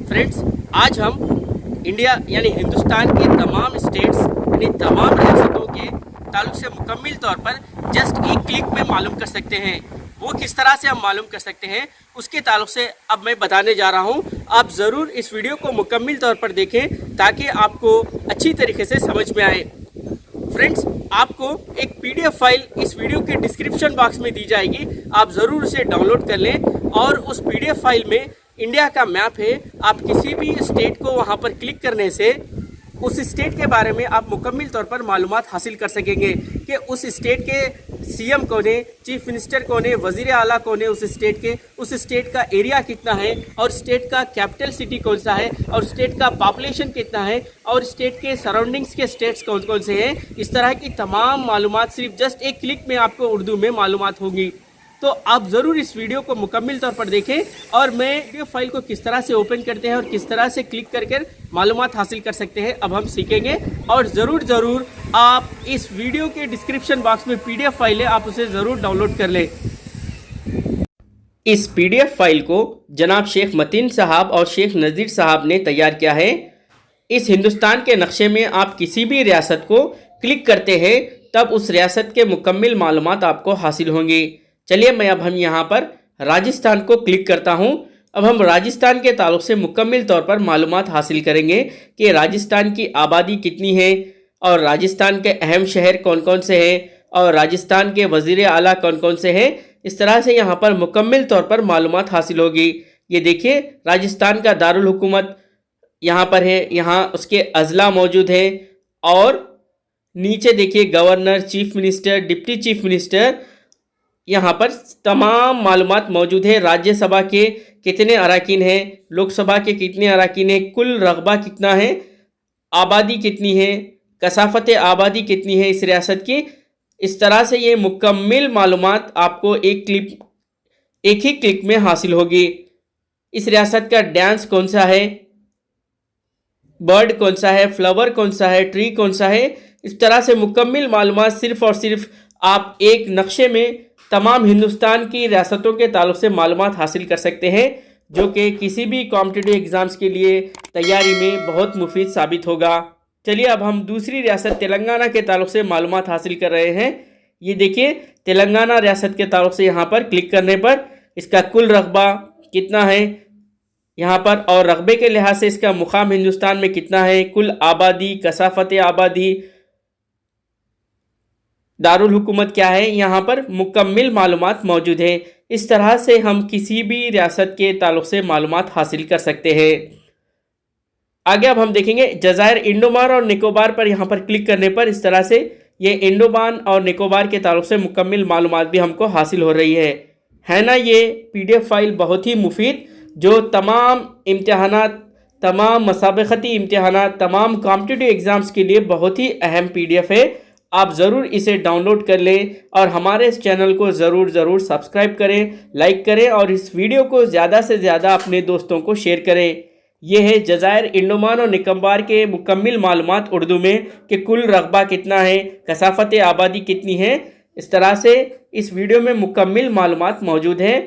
Friends, आज हम India यानी हिंदुस्तान के तमाम स्टेट्स यानी तमाम रियासतों के ताल्लुक से मुकम्मल तौर पर जस्ट एक क्लिक में मालूम कर सकते हैं। वो किस तरह से हम मालूम कर सकते हैं उसके ताल्लुक से अब मैं बताने जा रहा हूँ। आप ज़रूर इस वीडियो को मुकम्मल तौर पर देखें ताकि आपको अच्छी तरीके से समझ में आए। फ्रेंड्स, आपको एक PDF फाइल इस वीडियो के डिस्क्रिप्शन बॉक्स में दी जाएगी। आप ज़रूर उसे डाउनलोड कर लें और उस PDF फाइल में इंडिया का मैप है। आप किसी भी स्टेट को वहां पर क्लिक करने से उस स्टेट के बारे में आप मुकम्मल तौर पर मालूमात हासिल कर सकेंगे कि उस स्टेट के CM कौन है, चीफ मिनिस्टर कौन है, वज़ीर आला कौन है उस स्टेट के, उस स्टेट का एरिया कितना है और स्टेट का कैपिटल सिटी कौन सा है और स्टेट का पॉपुलेशन कितना है और स्टेट के सराउंडिंग्स के स्टेट्स कौन कौन से हैं। इस तरह की तमाम मालूमात सिर्फ जस्ट एक क्लिक में आपको उर्दू में मालूमात होंगी। तो आप ज़रूर इस वीडियो को मुकम्मल तौर पर देखें और मैं वीडियो फाइल को किस तरह से ओपन करते हैं और किस तरह से क्लिक करके मालूमात हासिल कर सकते हैं अब हम सीखेंगे। और ज़रूर आप इस वीडियो के डिस्क्रिप्शन बॉक्स में PDF फाइल है, आप उसे ज़रूर डाउनलोड कर लें। इस PDF फाइल को जनाब शेख मतीन साहब और शेख नज़ीर साहब ने तैयार किया है। इस हिंदुस्तान के नक्शे में आप किसी भी रियासत को क्लिक करते हैं तब उस रियासत के मुकम्मल मालूमात आपको हासिल होंगी। चलिए मैं अब हम यहाँ पर राजस्थान को क्लिक करता हूँ। अब हम राजस्थान के ताल्लुक से मुकम्मल तौर पर मालूमात हासिल करेंगे कि राजस्थान की आबादी कितनी है और राजस्थान के अहम शहर कौन कौन से हैं और राजस्थान के वज़ीर आला कौन कौन से हैं। इस तरह से यहाँ पर मुकम्मल तौर पर मालूमात हासिल होगी। ये देखिए, राजस्थान का दारुल हुकूमत यहाँ पर है, यहाँ उसके अजला मौजूद हैं और नीचे देखिए governor, chief minister, deputy chief minister, यहाँ पर तमाम मालूमात मौजूद है। राज्यसभा के कितने अरकान हैं, लोकसभा के कितने अरकान हैं, कुल रकबा कितना है, आबादी कितनी है, कसाफत आबादी कितनी है इस रियासत की। इस तरह से ये मुकम्मल मालूमात आपको एक ही क्लिक में हासिल होगी। इस रियासत का डांस कौन सा है, बर्ड कौन सा है, फ्लावर कौन सा है, ट्री कौन सा है। इस तरह से मुकम्मल मालूमात सिर्फ और सिर्फ आप एक नक्शे में तमाम हिंदुस्तान की रियासतों के ताल्लुक से मालूमात हासिल कर सकते हैं, जो कि किसी भी कॉम्पिटिटिव एग्ज़ाम्स के लिए तैयारी में बहुत मुफीद साबित होगा। चलिए अब हम दूसरी रियासत तेलंगाना के ताल्लुक से मालूमात हासिल कर रहे हैं। ये देखिए, तेलंगाना रियासत के ताल्लुक से यहाँ पर क्लिक करने पर इसका कुल रकबा कितना है यहाँ पर और रकबे के लिहाज से इसका मुकाम हिंदुस्तान में कितना है, कुल आबादी, कसाफत आबादी, दारुल हुकूमत क्या है, यहाँ पर मुकम्मल मालूमात मौजूद है। इस तरह से हम किसी भी रियासत के ताल्लुक से मालूमात हासिल कर सकते हैं। आगे अब हम देखेंगे जज़ायर इंडोमान और निकोबार पर यहाँ पर क्लिक करने पर इस तरह से ये इंडोमान और निकोबार के ताल्लुक से मुकम्मल मालूमात भी हमको हासिल हो रही है ना। ये PDF फाइल बहुत ही मुफीद, जो तमाम इम्तिहानात, तमाम मसाबक़ती इम्तिहानात, तमाम कॉम्पिटिटिव एग्ज़ाम्स के लिए बहुत ही अहम PDF है। आप ज़रूर इसे डाउनलोड कर लें और हमारे इस चैनल को ज़रूर सब्सक्राइब करें, लाइक करें और इस वीडियो को ज़्यादा से ज़्यादा अपने दोस्तों को शेयर करें। यह है जज़ायर इंडोमान और निकोबार के मुकम्मल मालूमात उर्दू में कि कुल रकबा कितना है, कसाफत आबादी कितनी है। इस तरह से इस वीडियो में मुकम्मल मालूमात मौजूद हैं।